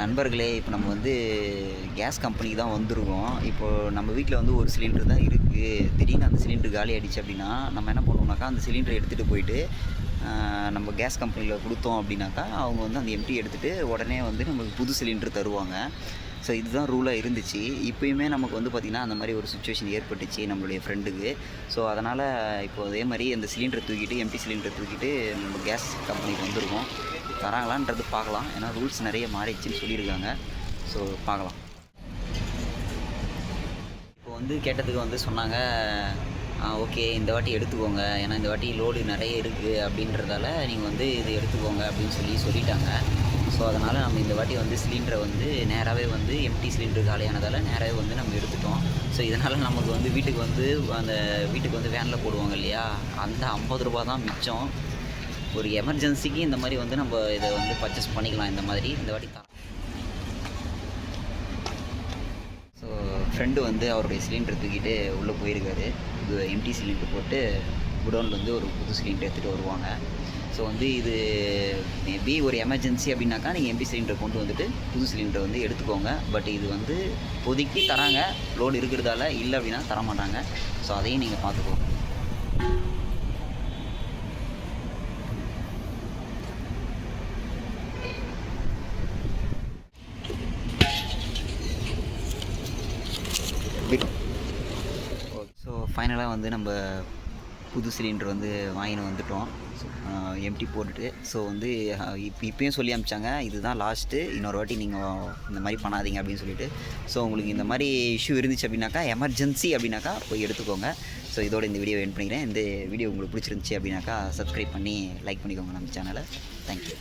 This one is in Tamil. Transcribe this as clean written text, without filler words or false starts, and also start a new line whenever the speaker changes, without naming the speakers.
நண்பர்களே, இப்போ நம்ம வந்து கேஸ் கம்பெனிக்கு தான் வந்திருக்கோம். இப்போது நம்ம வீட்டில் வந்து ஒரு சிலிண்டர் தான் இருக்குது. திடீர்னு அந்த சிலிண்டர் காலி ஆகிடுச்சு அப்படின்னா, நம்ம என்ன பண்ணுவோம்னாக்கா, அந்த சிலிண்டரை எடுத்துகிட்டு போயிட்டு நம்ம கேஸ் கம்பெனியில் கொடுத்தோம் அப்படின்னாக்கா, அவங்க வந்து அந்த எம்டி எடுத்துகிட்டு உடனே வந்து நமக்கு புது சிலிண்டர் தருவாங்க. ஸோ இதுதான் ரூலாக இருந்துச்சு. இப்போயுமே நமக்கு வந்து பார்த்திங்கன்னா, அந்த மாதிரி ஒரு சுச்சுவேஷன் ஏற்பட்டுச்சு நம்மளுடைய ஃப்ரெண்டுக்கு. ஸோ அதனால் இப்போ அதே மாதிரி அந்த சிலிண்டரை தூக்கிட்டு, எம்டி சிலிண்டரை தூக்கிட்டு நம்ம கேஸ் கம்பெனிக்கு வந்திருக்கோம். தராங்களான்றது பார்க்கலாம். ஏன்னா ரூல்ஸ் நிறைய மாறிடுச்சுன்னு சொல்லியிருக்காங்க. ஸோ பார்க்கலாம். இப்போ வந்து கேட்டதுக்கு வந்து சொன்னாங்க, ஓகே இந்த வாட்டி எடுத்துக்கோங்க. ஏன்னா இந்த வாட்டி லோடு நிறைய இருக்குது அப்படின்றதால நீங்கள் வந்து இது எடுத்துக்கோங்க அப்படின்னு சொல்லிட்டாங்க. ஸோ அதனால் நம்ம இந்த வாட்டி வந்து சிலிண்டரை வந்து நேராகவே வந்து எம்டி சிலிண்டர் காலியானதால் நேராகவே வந்து நம்ம எடுத்துட்டோம். ஸோ இதனால் நமக்கு வந்து வீட்டுக்கு வந்து வேனில் போடுவாங்க இல்லையா, அந்த 50 ரூபா தான் மிச்சம். ஒரு எமர்ஜென்சிக்கு இந்த மாதிரி வந்து நம்ம இதை வந்து பர்ச்சேஸ் பண்ணிக்கலாம். இந்த மாதிரி இந்த வாட்டி தான். ஸோ ஃப்ரெண்டு வந்து அவருடைய சிலிண்டர் தூக்கிட்டு உள்ளே போயிருக்காரு. இது எம்டி சிலிண்டர் போட்டு குடோனில் வந்து ஒரு புது சிலிண்டர் எடுத்துகிட்டு வருவாங்க. ஸோ வந்து இது மேபி ஒரு எமர்ஜென்சி அப்படின்னாக்கா நீங்கள் எம்டி சிலிண்டர் கொண்டு வந்துட்டு புது சிலிண்டரை வந்து எடுத்துக்கோங்க. பட் இது வந்து இப்போதைக்கு தராங்க, லோடு இருக்கிறதால. இல்லை அப்படின்னா தரமாட்டாங்க. ஸோ அதையும் நீங்கள் பார்த்துக்கோங்க. ஸோ ஃபைனலாக வந்து நம்ம புது சிலிண்டர் வந்து வாங்கின்னு வந்துட்டோம். எம்டி போட்டுட்டு. ஸோ வந்து இப்பயும் சொல்லி அனுப்பிச்சாங்க, இதுதான் லாஸ்ட்டு, இன்னொரு வாட்டி நீங்கள் இந்த மாதிரி பண்ணாதீங்க அப்படின்னு சொல்லிட்டு. ஸோ உங்களுக்கு இந்த மாதிரி இஷ்யூ இருந்துச்சு அப்படின்னாக்கா, எமர்ஜென்சி அப்படின்னாக்கா போய் எடுத்துக்கோங்க. ஸோ இதோட இந்த வீடியோ எண்ட் பண்ணிக்கிறேன். இந்த வீடியோ உங்களுக்கு பிடிச்சிருந்துச்சி அப்படின்னாக்கா சப்ஸ்கிரைப் பண்ணி லைக் பண்ணிக்கோங்க நம்ம சேனலை. தேங்க்யூ.